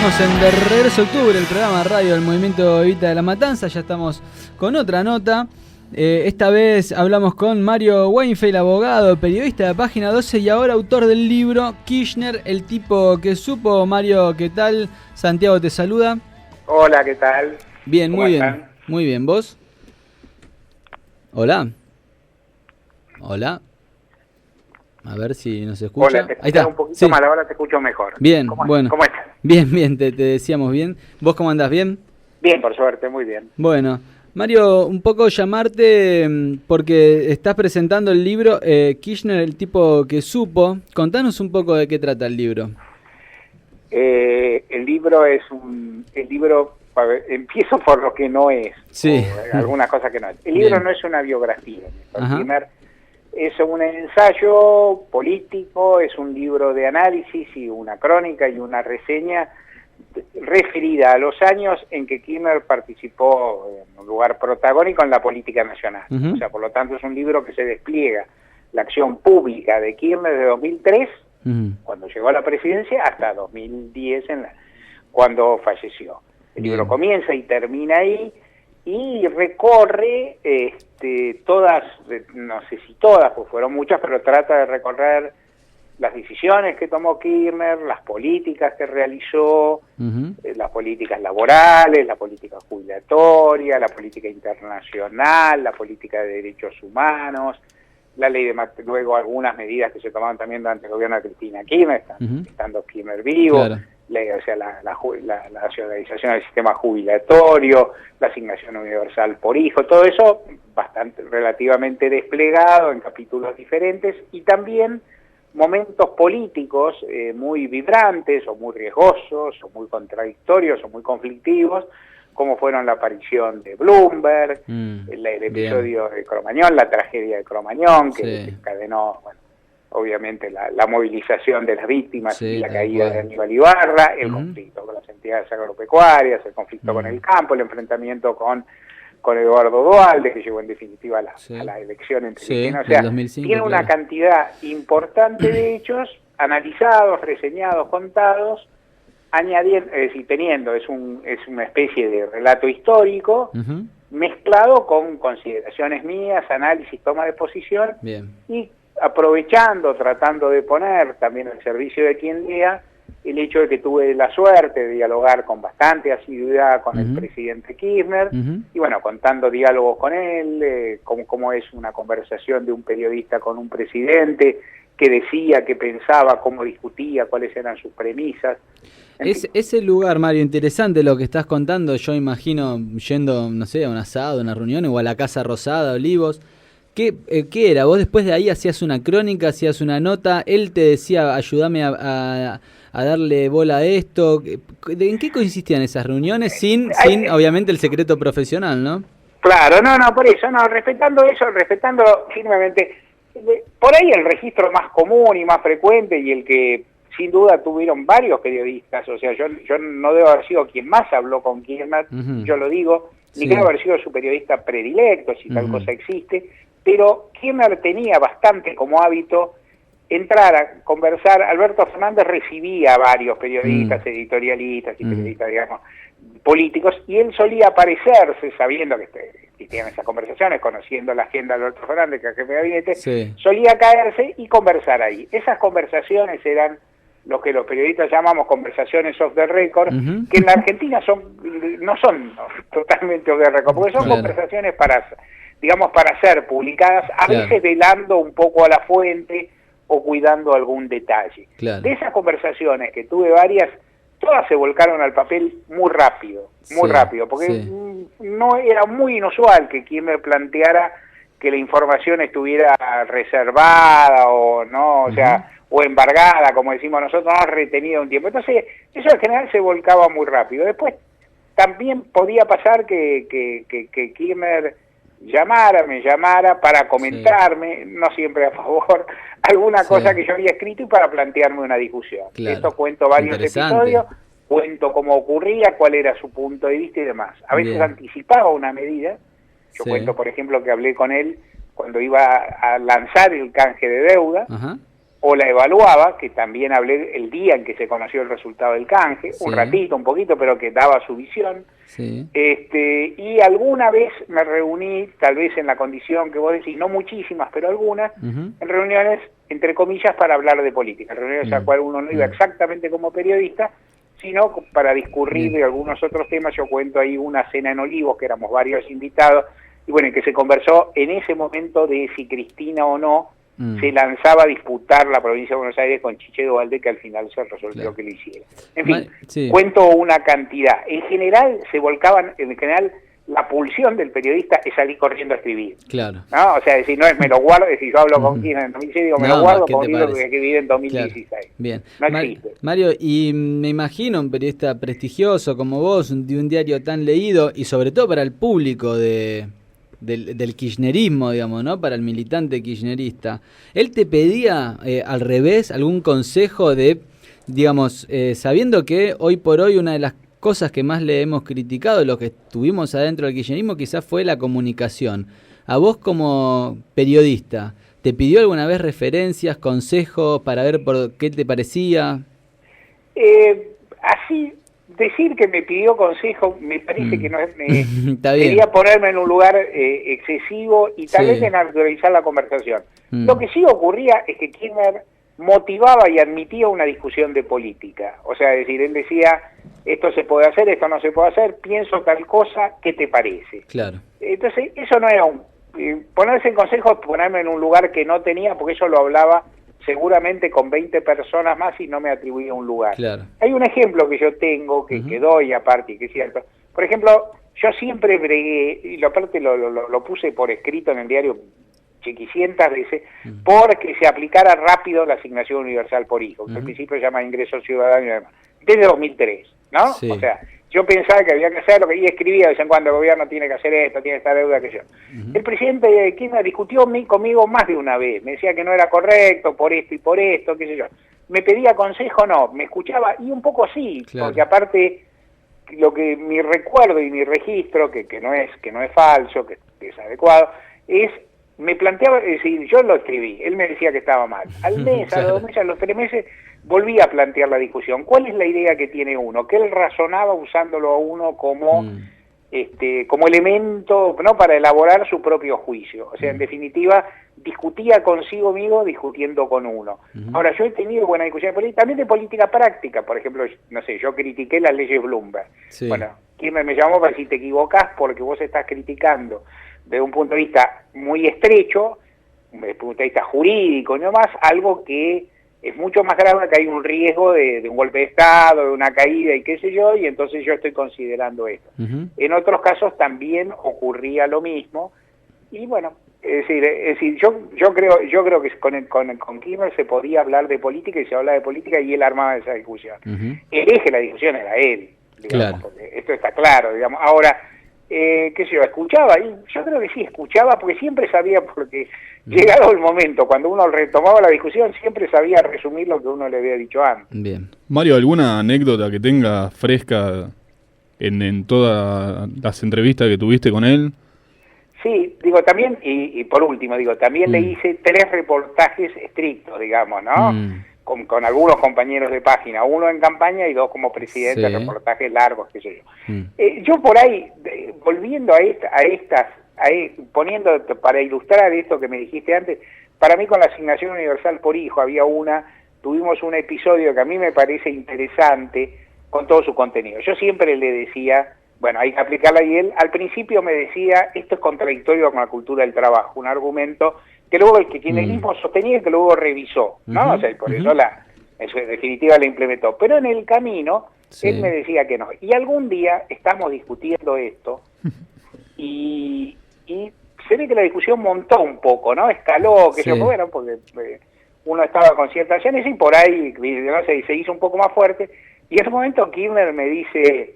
Estamos en De Regreso a Octubre, el programa de radio del Movimiento Evita de la Matanza. Ya estamos con otra nota. Esta vez hablamos con Mario Weinfeld, abogado, periodista de Página 12 y ahora autor del libro Kirchner, el tipo que supo. Mario, ¿qué tal? Santiago te saluda. Hola, ¿qué tal? Bien, muy bien. Muy bien, ¿vos? Hola. Hola. A ver si nos escucha. Hola, te Ahí está. Un poquito mal, ahora te escucho mejor. Bien, ¿Cómo estás? Bien, te decíamos bien. ¿Vos cómo andás? ¿Bien? Bien, por suerte, muy bien. Bueno, Mario, un poco llamarte porque estás presentando el libro Kirchner, el tipo que supo. Contanos un poco de qué trata el libro. El libro empiezo por lo que no es, sí. Algunas cosas que no es. El libro Bien. no es una biografía, es un ensayo político, es un libro de análisis y una crónica y una reseña referida a los años en que Kirchner participó en un lugar protagónico en la política nacional. O sea, por lo tanto es un libro que se despliega la acción pública de Kirchner de 2003, cuando llegó a la presidencia, hasta 2010, cuando falleció. El libro comienza y termina ahí, y recorre todas, no sé si todas, pues fueron muchas, pero trata de recorrer las decisiones que tomó Kirchner, las políticas que realizó, las políticas laborales, la política jubilatoria, la política internacional, la política de derechos humanos, la ley de luego algunas medidas que se tomaron también durante el gobierno de Cristina Kirchner, estando Kirchner vivo. Claro. La nacionalización del sistema jubilatorio, la asignación universal por hijo, todo eso relativamente desplegado en capítulos diferentes, y también momentos políticos muy vibrantes o muy riesgosos o muy contradictorios o muy conflictivos, como fueron la aparición de Bloomberg, el episodio de Cromañón, la tragedia de Cromañón, que desencadenó, obviamente la movilización de las víctimas y la caída de Aníbal Ibarra, el conflicto con las entidades agropecuarias, el conflicto con el campo, el enfrentamiento con Eduardo Duhalde, que llegó en definitiva a la elección entre Cristina. O sea, 2005, tiene una cantidad importante de hechos analizados, reseñados, contados, añadiendo, es decir, es una especie de relato histórico, mezclado con consideraciones mías, análisis, toma de posición, y aprovechando, tratando de poner también al servicio de quien lea el hecho de que tuve la suerte de dialogar con bastante asiduidad con el presidente Kirchner, y contando diálogos con él, cómo es una conversación de un periodista con un presidente, qué decía, qué pensaba, cómo discutía, cuáles eran sus premisas. Ese lugar, Mario, interesante lo que estás contando. Yo imagino yendo, no sé, a un asado, a una reunión, o a la Casa Rosada, Olivos. ¿Qué era? ¿Vos después de ahí hacías una crónica, hacías una nota? Él te decía, ayúdame a darle bola a esto. ¿En qué consistían esas reuniones? Sin obviamente, el secreto profesional, ¿no? Claro, por eso, respetando firmemente. Por ahí el registro más común y más frecuente, y el que sin duda tuvieron varios periodistas, o sea, yo no debo haber sido quien más habló con Kirchner, yo lo digo, ni creo haber sido su periodista predilecto, si tal cosa existe, pero Kirchner tenía bastante como hábito entrar a conversar. Alberto Fernández recibía a varios periodistas, editorialistas y periodistas, digamos, políticos, y él solía aparecerse, sabiendo que existían esas conversaciones, conociendo la agenda de Alberto Fernández, que es jefe de gabinete, solía caerse y conversar ahí. Esas conversaciones eran lo que los periodistas llamamos conversaciones off the record, que en la Argentina no son totalmente off the record, porque son conversaciones para ser publicadas, a veces velando un poco a la fuente o cuidando algún detalle. De esas conversaciones, que tuve varias, todas se volcaron al papel muy rápido, porque no era muy inusual que Kirchner planteara que la información estuviera reservada o no, o sea, o embargada, como decimos nosotros, retenida un tiempo. Entonces, eso en general se volcaba muy rápido. Después, también podía pasar que Kirchner me llamara para comentarme, no siempre a favor, alguna cosa que yo había escrito y para plantearme una discusión. Esto cuento varios episodios, cuento cómo ocurría, cuál era su punto de vista y demás. A veces anticipaba una medida. Yo cuento, por ejemplo, que hablé con él cuando iba a lanzar el canje de deuda, o la evaluaba, que también hablé el día en que se conoció el resultado del canje, un ratito, un poquito, pero que daba su visión. Sí. Y alguna vez me reuní, tal vez en la condición que vos decís, no muchísimas, pero algunas, en reuniones, entre comillas, para hablar de política, reuniones a las cuales uno no iba exactamente como periodista, sino para discurrir de algunos otros temas. Yo cuento ahí una cena en Olivos, que éramos varios invitados, y bueno, en que se conversó en ese momento de si Cristina o no se lanzaba a disputar la provincia de Buenos Aires con Chichedo Valdés, que al final se resolvió que lo hiciera. En fin, cuento una cantidad. En general se volcaban, la pulsión del periodista es salir corriendo a escribir. Claro. ¿No? O sea, decir, no es me lo guardo, si yo hablo con quien en 2006, digo, me lo guardo con un libro que vive en 2016. Claro. Bien. No existe. Mario, y me imagino un periodista prestigioso como vos, de un diario tan leído, y sobre todo para el público del kirchnerismo, digamos, ¿no? Para el militante kirchnerista. ¿Él te pedía, al revés, algún consejo de, digamos, sabiendo que hoy por hoy una de las cosas que más le hemos criticado, lo que estuvimos adentro del kirchnerismo, quizás fue la comunicación? A vos como periodista, ¿te pidió alguna vez referencias, consejos para ver por qué te parecía? Así, decir que me pidió consejo me parece que no es... quería ponerme en un lugar excesivo y tal vez desnaturalizar la conversación. Lo que sí ocurría es que Kirchner motivaba y admitía una discusión de política. O sea, es decir, él decía, esto se puede hacer, esto no se puede hacer, pienso tal cosa, ¿qué te parece? Claro. Entonces, eso no era ponerse en consejo, ponerme en un lugar que no tenía, porque eso lo hablaba seguramente con 20 personas más y no me atribuía un lugar. Claro. Hay un ejemplo que yo tengo, que doy aparte, y que es cierto. Por ejemplo, yo siempre bregué, y aparte lo puse por escrito en el diario chiquicientas veces, porque se aplicara rápido la asignación universal por hijo, que al principio se llama ingreso ciudadano y demás, desde 2003, ¿no? Sí. O sea, yo pensaba que había que hacerlo, y escribía de vez en cuando, el gobierno tiene que hacer esto, tiene esta deuda, que yo. El presidente Kirchner discutió conmigo más de una vez, me decía que no era correcto, por esto y por esto, qué sé yo. Me pedía consejo, no, me escuchaba, y un poco sí, porque aparte, lo que mi recuerdo y mi registro, que no es falso, que es adecuado, me planteaba, es decir, yo lo escribí, él me decía que estaba mal. Al mes, a los 2 meses, a los 3 meses, volví a plantear la discusión. ¿Cuál es la idea que tiene uno? Que él razonaba usándolo a uno como elemento, ¿no?, para elaborar su propio juicio. O sea, en definitiva, discutía consigo mismo discutiendo con uno. Ahora, yo he tenido buena discusión política, también de política práctica. Por ejemplo, no sé, yo critiqué las leyes Bloomberg. Sí. Bueno, ¿quién me llamó para decir te equivocás porque vos estás criticando desde un punto de vista muy estrecho, desde un punto de vista jurídico y demás, algo que es mucho más grave, que hay un riesgo de un golpe de Estado, de una caída y qué sé yo, y entonces yo estoy considerando esto. En otros casos también ocurría lo mismo, y bueno, es decir, yo creo que con Kirchner se podía hablar de política y se habla de política y él armaba esa discusión. El eje de la discusión era él, digamos, porque esto está claro, digamos. Ahora, qué sé yo, escuchaba, y yo creo que sí, escuchaba, porque siempre sabía, porque llegado el momento, cuando uno retomaba la discusión, siempre sabía resumir lo que uno le había dicho antes. Bien. Mario, ¿alguna anécdota que tenga fresca en todas las entrevistas que tuviste con él? Sí, digo, también, y por último, digo, también le hice 3 reportajes estrictos, digamos, ¿no? Con algunos compañeros de página, 1 en campaña y 2 como presidente, reportajes largos, qué sé yo. Yo por ahí, volviendo poniendo, para ilustrar esto que me dijiste antes, para mí con la asignación universal por hijo tuvimos un episodio que a mí me parece interesante con todo su contenido. Yo siempre le decía, bueno, hay que aplicarla, y él al principio me decía, esto es contradictorio con la cultura del trabajo, un argumento que luego el kirchnerismo sostenía y que luego revisó, ¿no? O sea, por eso en definitiva la implementó. Pero en el camino, él me decía que no. Y algún día estamos discutiendo esto, y se ve que la discusión montó un poco, ¿no? Escaló, que yo, bueno, porque uno estaba con cierta llanes y por ahí, no sé, se hizo un poco más fuerte. Y en ese momento Kirchner me dice,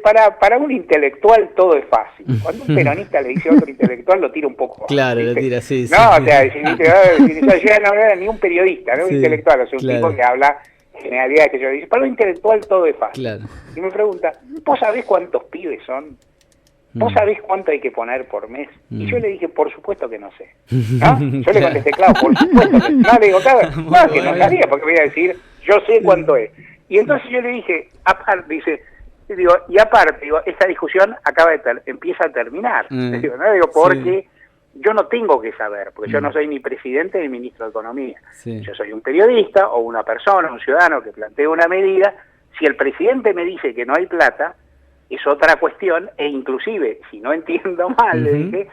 para un intelectual todo es fácil. Cuando un peronista le dice a otro intelectual, lo tira un poco más. Claro, lo tira así. No, o sea, yo no era ni un periodista, no un intelectual, o sea, un tipo que habla generalidades que yo dice, para un intelectual todo es fácil. Claro. Y me pregunta, ¿vos sabés cuántos pibes son? ¿vos sabés cuánto hay que poner por mes? Y yo le dije, por supuesto que no sé. ¿No? Yo le contesté, claro, por supuesto que no. Le digo, claro, no, que no sabía, porque voy a decir, yo sé cuánto es. Y entonces yo le dije, aparte, digo, esta discusión empieza a terminar. Le digo, ¿no? Digo, porque yo no tengo que saber, porque yo no soy ni presidente ni ministro de Economía. Yo soy un periodista o una persona, un ciudadano que plantea una medida. Si el presidente me dice que no hay plata, es otra cuestión, e inclusive, si no entiendo mal, le dije,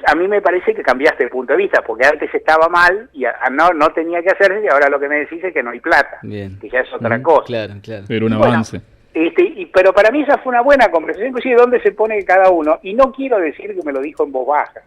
a mí me parece que cambiaste de punto de vista, porque antes estaba mal y no tenía que hacerse, y ahora lo que me decís es que no hay plata, que ya es otra cosa. Claro. Era un avance. Pero para mí esa fue una buena conversación, inclusive dónde se pone cada uno, y no quiero decir que me lo dijo en voz baja,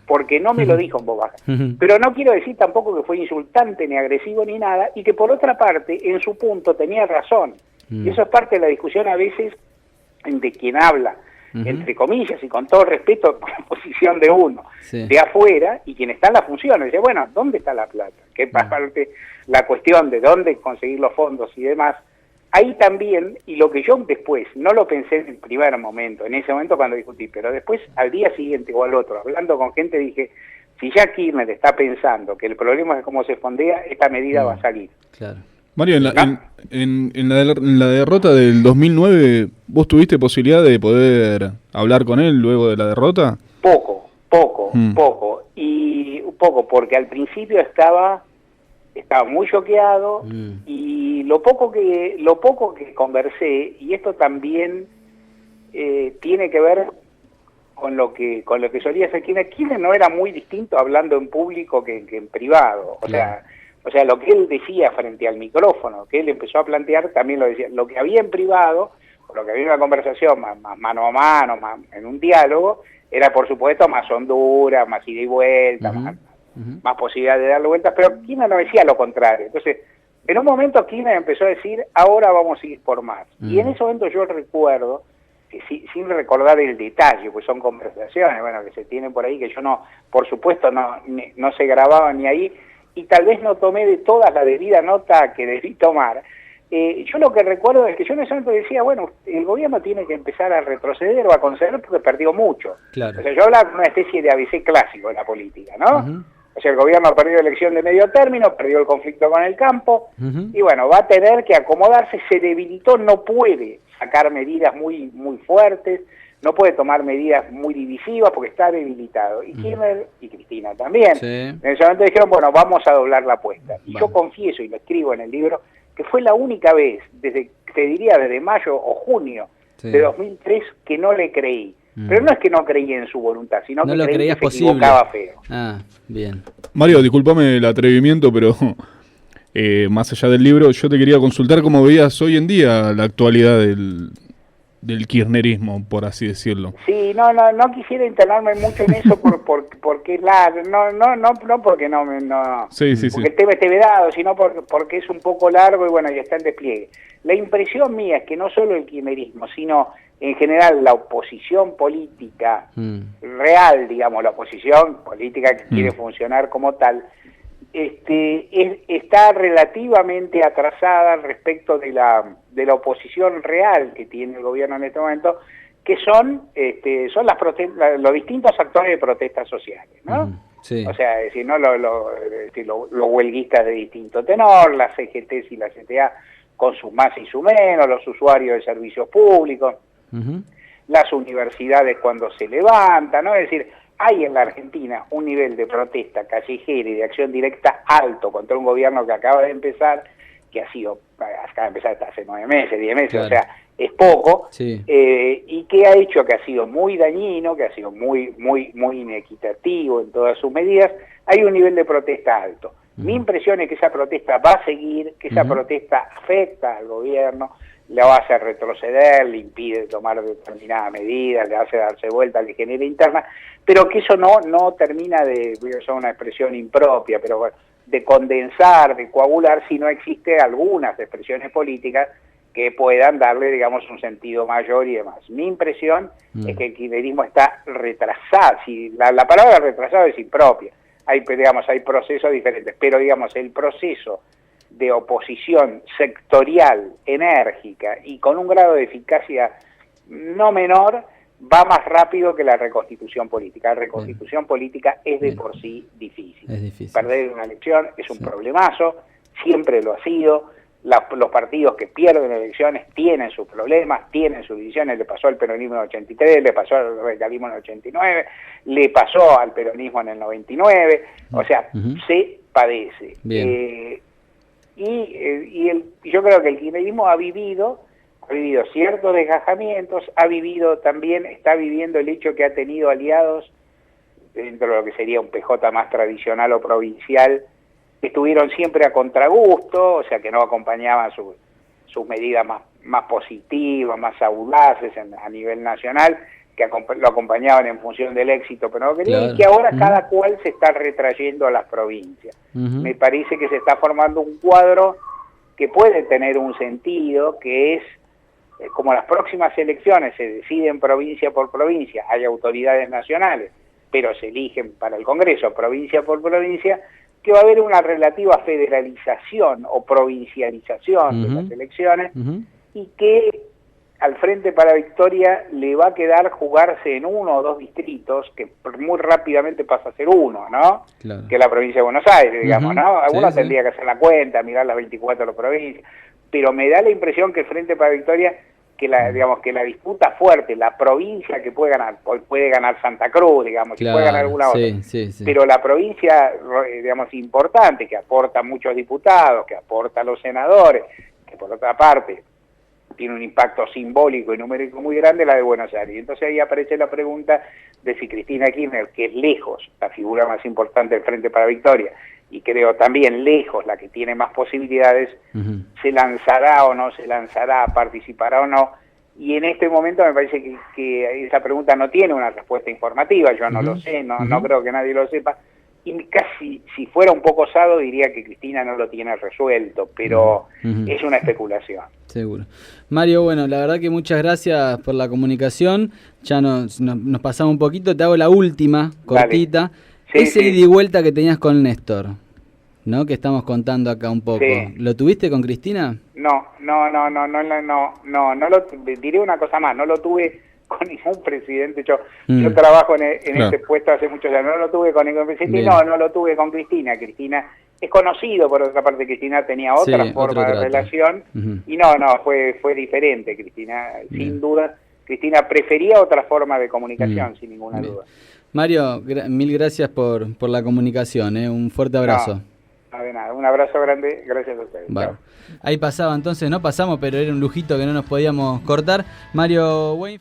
porque no me lo dijo en voz baja, pero no quiero decir tampoco que fue insultante, ni agresivo, ni nada, y que por otra parte, en su punto, tenía razón, y eso es parte de la discusión a veces de quien habla, entre comillas, y con todo respeto por la posición de uno, de afuera, y quien está en la función, dice, bueno, ¿dónde está la plata? Que es parte la cuestión de dónde conseguir los fondos y demás. Ahí también, y lo que yo después, no lo pensé en el primer momento, en ese momento cuando discutí, pero después al día siguiente o al otro, hablando con gente, dije, si ya Kirchner está pensando que el problema es cómo se fondea, esta medida va a salir. Claro. Mario, en la derrota del 2009, ¿vos tuviste posibilidad de poder hablar con él luego de la derrota? Poco, y un poco, porque al principio estaba muy choqueado, y lo poco que conversé, y esto también tiene que ver con lo que solía hacer Kirchner no era muy distinto hablando en público que en privado, o sea, lo que él decía frente al micrófono, que él empezó a plantear, también lo decía, lo que había en privado, o lo que había en una conversación más mano a mano, más en un diálogo, era por supuesto más hondura, más ida y vuelta, más posibilidad de darle vueltas, pero Kirchner no decía lo contrario. Entonces, en un momento Kirchner empezó a decir, ahora vamos a ir por más. Y en ese momento yo recuerdo, que sin recordar el detalle, pues son conversaciones, bueno, que se tienen por ahí, que yo no, por supuesto, no se grababan ni ahí, y tal vez no tomé de todas la debida nota que debí tomar. Yo lo que recuerdo es que yo en ese momento decía, bueno, el gobierno tiene que empezar a retroceder o a conceder porque perdió mucho. Claro. O sea, yo hablaba de una especie de ABC clásico de la política, ¿no? O sea, el gobierno perdió la elección de medio término, perdió el conflicto con el campo, y bueno, va a tener que acomodarse, se debilitó, no puede sacar medidas muy fuertes, no puede tomar medidas muy divisivas porque está debilitado. Y Kirchner y Cristina también. En ese momento dijeron, bueno, vamos a doblar la apuesta. Y yo confieso, y lo escribo en el libro, que fue la única vez, te diría desde mayo o junio de 2003, que no le creí. Pero no es que no creía en su voluntad, sino que creí que se equivocaba feo. Ah, bien. Mario, discúlpame el atrevimiento, pero más allá del libro, yo te quería consultar cómo veías hoy en día la actualidad del kirchnerismo, por así decirlo. Sí, no quisiera instalarme mucho en eso porque porque porque el tema esté vedado, sino porque es un poco largo y bueno, ya está en despliegue. La impresión mía es que no solo el kirchnerismo, sino en general la oposición política real, digamos, la oposición política que quiere funcionar como tal, está relativamente atrasada respecto de la oposición real que tiene el gobierno en este momento, que son los distintos actores de protestas sociales, ¿no? Sí. O sea, es decir, ¿no? los huelguistas de distinto tenor, las CGTs y la CTA con sus más y sus menos, los usuarios de servicios públicos, las universidades cuando se levantan, ¿no? Es decir, hay en la Argentina un nivel de protesta callejera y de acción directa alto contra un gobierno que acaba de empezar, que acaba de empezar hasta hace 9 meses, 10 meses, claro. O sea, es poco, y que ha hecho que ha sido muy dañino, que ha sido muy inequitativo en todas sus medidas. Hay un nivel de protesta alto. Mi impresión es que esa protesta va a seguir, que esa protesta afecta al gobierno, le va a hacer retroceder, le impide tomar determinadas medidas, le hace darse vuelta, le genera interna, pero que eso no termina de, voy a usar una expresión impropia, pero bueno, de condensar, de coagular, si no existe algunas expresiones políticas que puedan darle, digamos, un sentido mayor y demás. Mi impresión es que el kirchnerismo está retrasado, si la palabra retrasado es impropia, hay procesos diferentes, pero digamos, el proceso de oposición sectorial, enérgica y con un grado de eficacia no menor, va más rápido que la reconstitución política. La reconstitución política es de por sí difícil. Es difícil. Perder una elección es un problemazo, siempre lo ha sido. Los partidos que pierden elecciones tienen sus problemas, tienen sus divisiones. Le pasó al peronismo en el 83, le pasó al radicalismo en el 89, le pasó al peronismo en el 99. O sea, se padece. Yo creo que el kirchnerismo ha vivido ciertos desgajamientos, está viviendo el hecho que ha tenido aliados dentro de lo que sería un PJ más tradicional o provincial, que estuvieron siempre a contragusto, o sea que no acompañaban sus medidas más positivas, más audaces a nivel nacional, que lo acompañaban en función del éxito, pero no querían, y que ahora cada cual se está retrayendo a las provincias. Me parece que se está formando un cuadro que puede tener un sentido, que es, como las próximas elecciones se deciden provincia por provincia, hay autoridades nacionales, pero se eligen para el Congreso provincia por provincia, que va a haber una relativa federalización o provincialización de las elecciones, y que al Frente para la Victoria le va a quedar jugarse en 1 o 2 distritos, que muy rápidamente pasa a ser uno, ¿no? Claro. Que es la provincia de Buenos Aires, digamos, ¿no? Algunos tendría que hacer la cuenta, mirar las 24 de la provincia, pero me da la impresión que el Frente para la Victoria, que la disputa fuerte, la provincia que puede ganar Santa Cruz, digamos, que puede ganar alguna otra, pero la provincia, digamos, importante, que aporta muchos diputados, que aporta a los senadores, que por otra parte tiene un impacto simbólico y numérico muy grande, la de Buenos Aires. Entonces ahí aparece la pregunta de si Cristina Kirchner, que es lejos la figura más importante del Frente para la Victoria, y creo también lejos la que tiene más posibilidades, se lanzará o no se lanzará, participará o no, y en este momento me parece que esa pregunta no tiene una respuesta informativa, yo no lo sé, no creo que nadie lo sepa, y casi, si fuera un poco osado, diría que Cristina no lo tiene resuelto, pero es una especulación. Seguro. Mario, bueno, la verdad que muchas gracias por la comunicación, ya nos pasamos un poquito, te hago la última, cortita. Ese ida y vuelta que tenías con Néstor, ¿no? Que estamos contando acá un poco. ¿Lo tuviste con Cristina? No diré una cosa más, no lo tuve con ningún presidente. Yo trabajo en este puesto hace muchos años, no lo tuve con ningún presidente, no lo tuve con Cristina. Cristina es conocido, por otra parte, Cristina tenía otra forma de relación, y fue diferente, Cristina, sin duda. Cristina prefería otra forma de comunicación, sin ninguna duda. Mario, mil gracias por la comunicación, un fuerte abrazo. No, de nada, un abrazo grande, gracias a ustedes. Bueno. Ahí pasaba entonces, no pasamos, pero era un lujito que no nos podíamos cortar. Mario Weinfeld.